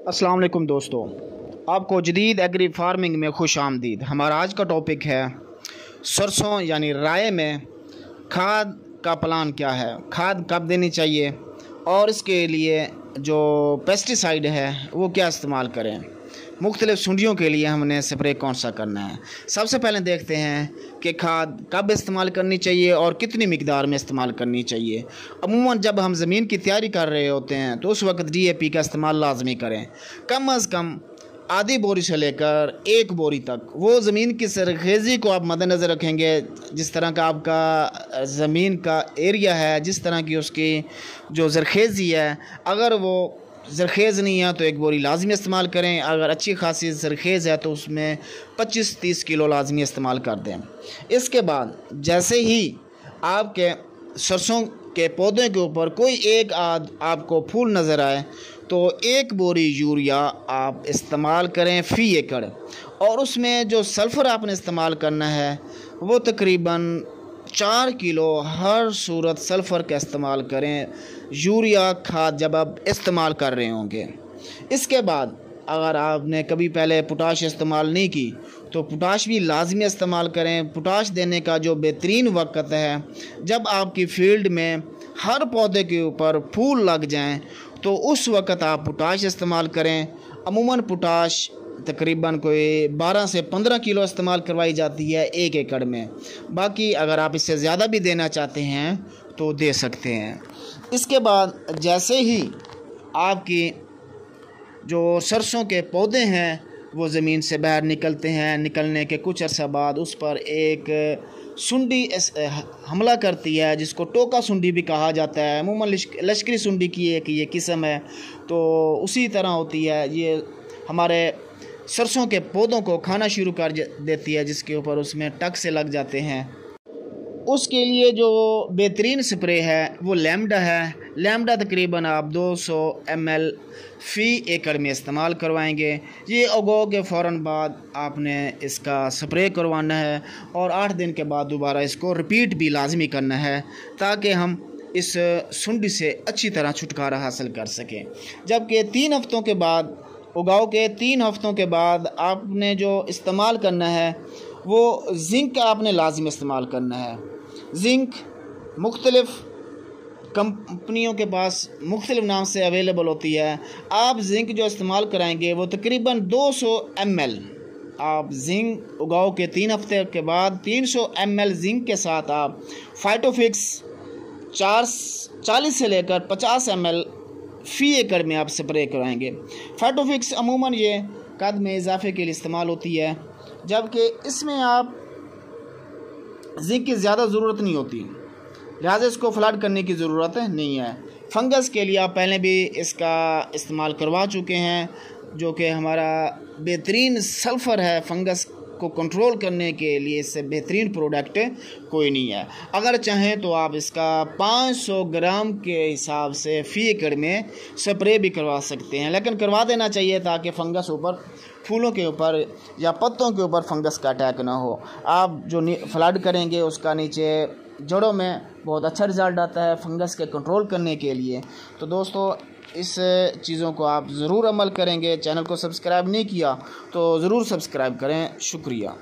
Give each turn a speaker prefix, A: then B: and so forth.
A: अस्सलाम वालेकुम दोस्तों, आपको जदीद एग्री फार्मिंग में खुश आमदीद। हमारा आज का टॉपिक है सरसों यानी राय में खाद का प्लान क्या है, खाद कब देनी चाहिए और इसके लिए जो पेस्टिसाइड है वो क्या इस्तेमाल करें। मुख्तलिफ़ सुंडियों के लिए हमने स्प्रे कौन सा करना है। सबसे पहले देखते हैं कि खाद कब इस्तेमाल करनी चाहिए और कितनी मिकदार में इस्तेमाल करनी चाहिए। अमूमन जब हम ज़मीन की तैयारी कर रहे होते हैं तो उस वक्त DAP का इस्तेमाल लाजमी करें। कम अज़ कम आधी बोरी से लेकर 1 बोरी तक। वो ज़मीन की सरखेज़ी को आप मद्देनज़र रखेंगे, जिस तरह का आपका ज़मीन का एरिया है, जिस तरह की उसकी जो ज़रखेज़ी है। अगर वो ज़रखेज़ नहीं है तो 1 बोरी लाजमी इस्तेमाल करें। अगर अच्छी खासी ज़रखेज़ है तो उसमें 25-30 किलो लाजमी इस्तेमाल कर दें। इसके बाद जैसे ही आपके सरसों के पौधे के ऊपर कोई एक आध आपको फूल नज़र आए तो 1 बोरी यूरिया आप इस्तेमाल करें फ़ी एकड़। और उसमें जो सल्फ़र आपने इस्तेमाल करना है वो तकरीबन 4 किलो हर सूरत सल्फ़र का इस्तेमाल करें यूरिया खाद जब आप इस्तेमाल कर रहे होंगे। इसके बाद अगर आपने कभी पहले पोटाश इस्तेमाल नहीं की तो पोटाश भी लाजमी इस्तेमाल करें। पोटाश देने का जो बेहतरीन वक्त है जब आपकी फील्ड में हर पौधे के ऊपर फूल लग जाएं तो उस वक्त आप पोटाश इस्तेमाल करें। अमूमन पोटाश तकरीबन कोई 12 से 15 किलो इस्तेमाल करवाई जाती है 1 एकड़ में। बाकी अगर आप इससे ज़्यादा भी देना चाहते हैं तो दे सकते हैं। इसके बाद जैसे ही आपकी जो सरसों के पौधे हैं वो ज़मीन से बाहर निकलते हैं, निकलने के कुछ अर्सा बाद उस पर एक सुंडी हमला करती है, जिसको टोका सुंडी भी कहा जाता है। अमूमन लश्करी सुंडी की एक ये किस्म है। तो उसी तरह होती है, ये हमारे सरसों के पौधों को खाना शुरू कर देती है, जिसके ऊपर उसमें टक से लग जाते हैं। उसके लिए जो बेहतरीन स्प्रे है वो लैम्डा है। लैम्डा तकरीबन आप 200 ml फ़ी एकड़ में इस्तेमाल करवाएंगे। ये उगो के फ़ौरन बाद आपने इसका स्प्रे करवाना है और 8 दिन के बाद दोबारा इसको रिपीट भी लाजमी करना है ताकि हम इस सुंडी से अच्छी तरह छुटकारा हासिल कर सकें। जबकि 3 हफ्तों के बाद, उगाव के 3 हफ्तों के बाद आपने जो इस्तेमाल करना है वो जिंक आपने लाजमी इस्तेमाल करना है। जिंक मुख्तलिफ़ कंपनियों के पास मुख्तलिफ़ नाम से अवेलेबल होती है। आप जिंक जो इस्तेमाल कराएंगे वो तकरीबन 200 ml आप जिंक उगाव के 3 हफ्ते के बाद 300 ml जिंक के साथ आप फाइटोफिक्स 40 से लेकर 50 ml फ़ी एकड़ में आप स्प्रे कराएंगे। फाइटोफिक्स अमूमन ये कद में इजाफे के लिए इस्तेमाल होती है, जबकि इसमें आप जिंक की ज़्यादा ज़रूरत नहीं होती, लिहाजा इसको फ्लड करने की ज़रूरत नहीं है। फंगस के लिए आप पहले भी इसका इस्तेमाल करवा चुके हैं, जो कि हमारा बेहतरीन सल्फ़र है। फंगस को कंट्रोल करने के लिए इससे बेहतरीन प्रोडक्ट कोई नहीं है। अगर चाहें तो आप इसका 500 ग्राम के हिसाब से फ़ी एकड़ में स्प्रे भी करवा सकते हैं, लेकिन करवा देना चाहिए ताकि फंगस ऊपर फूलों के ऊपर या पत्तों के ऊपर फंगस का अटैक ना हो। आप जो फ्लड करेंगे उसका नीचे जड़ों में बहुत अच्छा रिज़ल्ट आता है फंगस के कंट्रोल करने के लिए। तो दोस्तों, इस चीज़ों को आप ज़रूर अमल करेंगे। चैनल को सब्सक्राइब नहीं किया तो ज़रूर सब्सक्राइब करें। शुक्रिया।